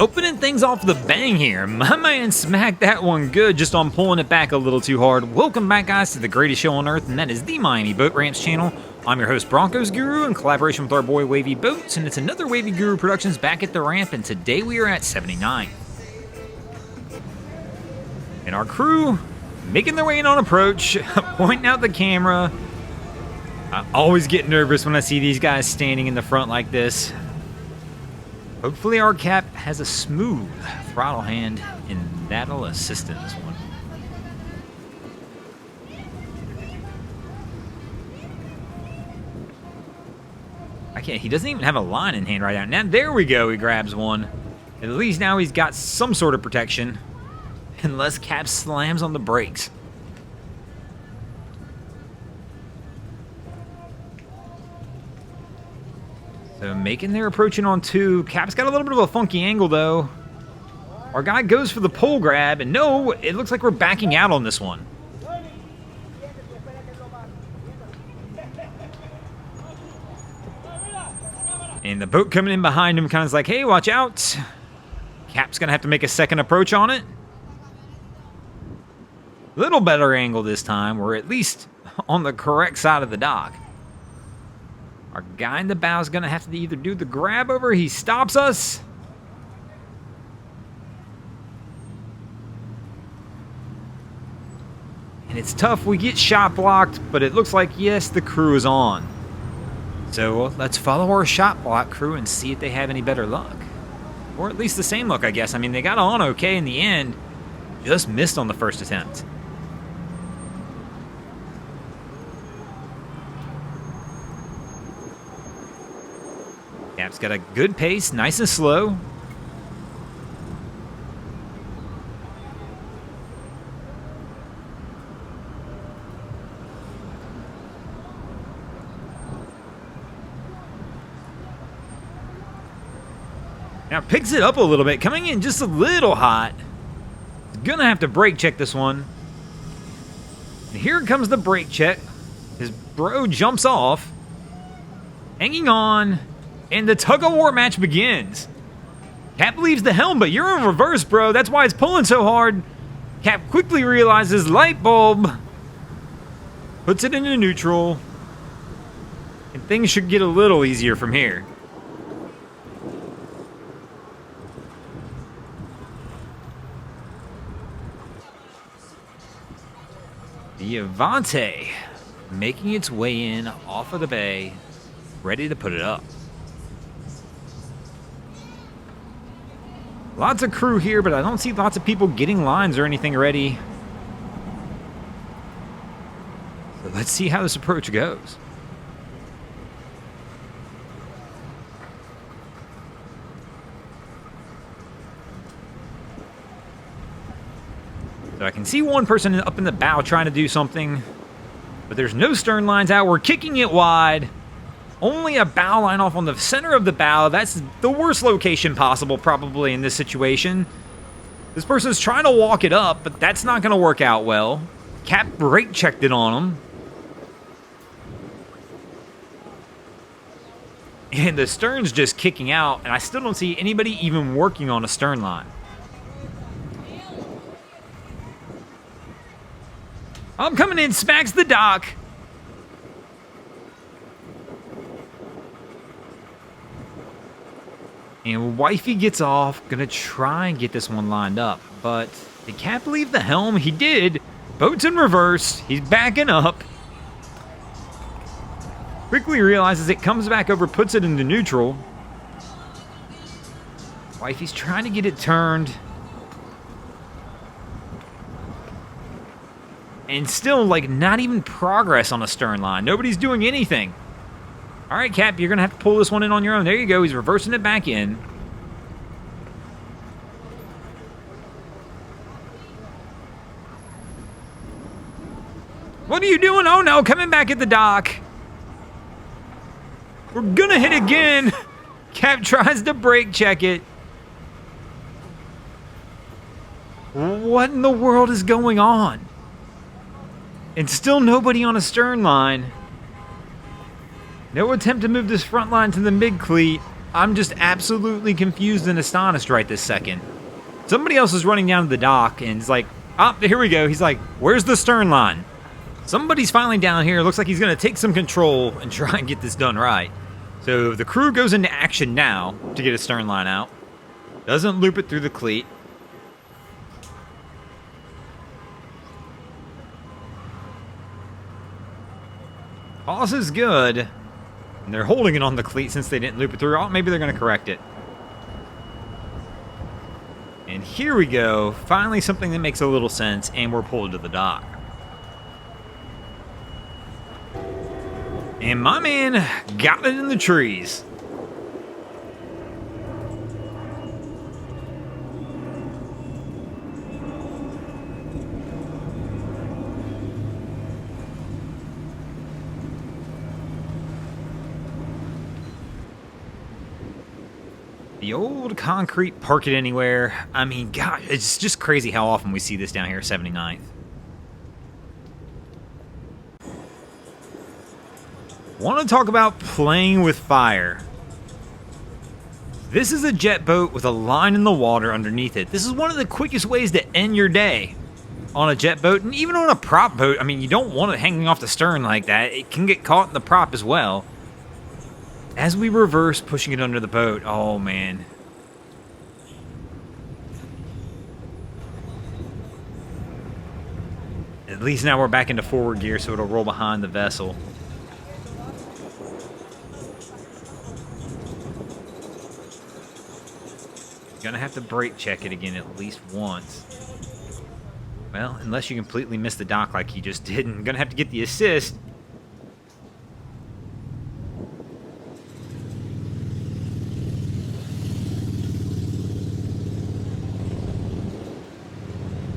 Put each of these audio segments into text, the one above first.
Opening things off the bang here. My man smacked that one good just on pulling it back a little too hard. Welcome back, guys, to the greatest show on earth, and that is the Miami Boat Ramps channel. I'm your host, Broncos Guru, in collaboration with our boy Wavy Boats, and it's another Wavy Guru Productions back at the ramp, and today we are at 79. And our crew making their way in on approach, pointing out the camera. I always get nervous when I see these guys standing in the front like this. Hopefully our cap has a smooth throttle hand, and that'll assist in this one. He doesn't even have a line in hand right now. Now, there we go, he grabs one. At least now he's got some sort of protection. Unless Cap slams on the brakes. So making their approaching on two. Cap's got a little bit of a funky angle though. Our guy goes for the pole grab, and no, it looks like we're backing out on this one. And the boat coming in behind him kind of like, hey, watch out. Cap's going to have to make a second approach on it. Little better angle this time. We're at least on the correct side of the dock. Our guy in the bow is going to have to either do the grab over. He stops us. And it's tough. We get shot blocked, but it looks like, yes, the crew is on. So let's follow our shot block crew and see if they have any better luck. Or at least the same luck, I guess. I mean, they got on okay in the end. Just missed on the first attempt. Cap's got a good pace, nice and slow. Now picks it up a little bit, coming in just a little hot. Gonna have to brake check this one. And here comes the brake check. His bro jumps off, hanging on. And the tug-of-war match begins. Cap leaves the helm, but you're in reverse, bro. That's why it's pulling so hard. Cap quickly realizes light bulb. Puts it into neutral. And things should get a little easier from here. The Avante making its way in off of the bay, ready to put it up. Lots of crew here, but I don't see lots of people getting lines or anything ready. So let's see how this approach goes. So I can see one person up in the bow trying to do something, but there's no stern lines out. We're kicking it wide. Only a bow line off on the center of the bow. That's the worst location possible, probably, in this situation. This person's trying to walk it up, but that's not going to work out well. Cap brake checked it on him. And the stern's just kicking out, and I still don't see anybody even working on a stern line. I'm coming in, smacks the dock. And Wifey gets off, gonna try and get this one lined up. But did Cap leave the helm? He did. Boat's in reverse. He's backing up. Quickly realizes it, comes back over, puts it into neutral. Wifey's trying to get it turned. And still, like, not even progress on a stern line. Nobody's doing anything. All right, Cap, you're going to have to pull this one in on your own. There you go. He's reversing it back in. What are you doing? Oh, no. Coming back at the dock. We're going to hit again. Cap tries to brake check it. What in the world is going on? And still nobody on a stern line. No attempt to move this front line to the mid-cleat. I'm just absolutely confused and astonished right this second. Somebody else is running down to the dock and is like, oh, here we go. He's like, where's the stern line? Somebody's finally down here. Looks like he's going to take some control and try and get this done right. So the crew goes into action now to get a stern line out. Doesn't loop it through the cleat. Toss is good. And they're holding it on the cleat since they didn't loop it through. Oh, maybe they're going to correct it. And here we go. Finally something that makes a little sense, and we're pulled to the dock. And my man got it in the trees. The old concrete park it anywhere. I mean, God, it's just crazy how often we see this down here at 79th. Want to talk about playing with fire. This is a jet boat with a line in the water underneath it. This is one of the quickest ways to end your day on a jet boat, and even on a prop boat. I mean, you don't want it hanging off the stern like that. It can get caught in the prop as well. As we reverse, pushing it under the boat. Oh, man. At least now we're back into forward gear, so it'll roll behind the vessel. Gonna have to brake check it again at least once. Well, unless you completely miss the dock like he just did, and gonna have to get the assist.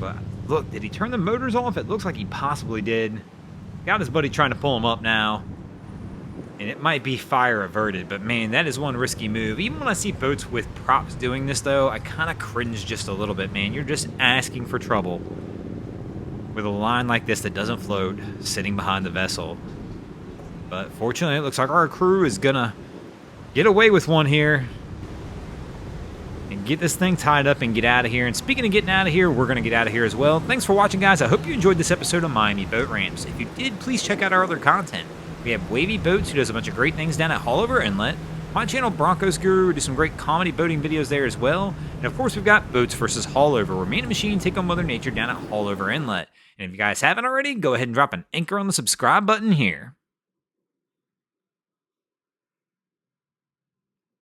But look, did he turn the motors off? It looks like he possibly did. Got his buddy trying to pull him up now. And it might be fire averted, but man, that is one risky move. Even when I see boats with props doing this, though, I kind of cringe just a little bit, man. You're just asking for trouble with a line like this that doesn't float, sitting behind the vessel. But fortunately, it looks like our crew is going to get away with one here and get this thing tied up and get out of here. And speaking of getting out of here, we're going to get out of here as well. Thanks for watching, guys. I hope you enjoyed this episode of Miami Boat Ramps. If you did, please check out our other content. We have Wavy Boats, who does a bunch of great things down at Haulover Inlet. My channel, Broncos Guru, do some great comedy boating videos there as well. And of course, we've got Boats vs. Haulover, where me and the machine take on Mother Nature down at Haulover Inlet. And if you guys haven't already, go ahead and drop an anchor on the subscribe button here.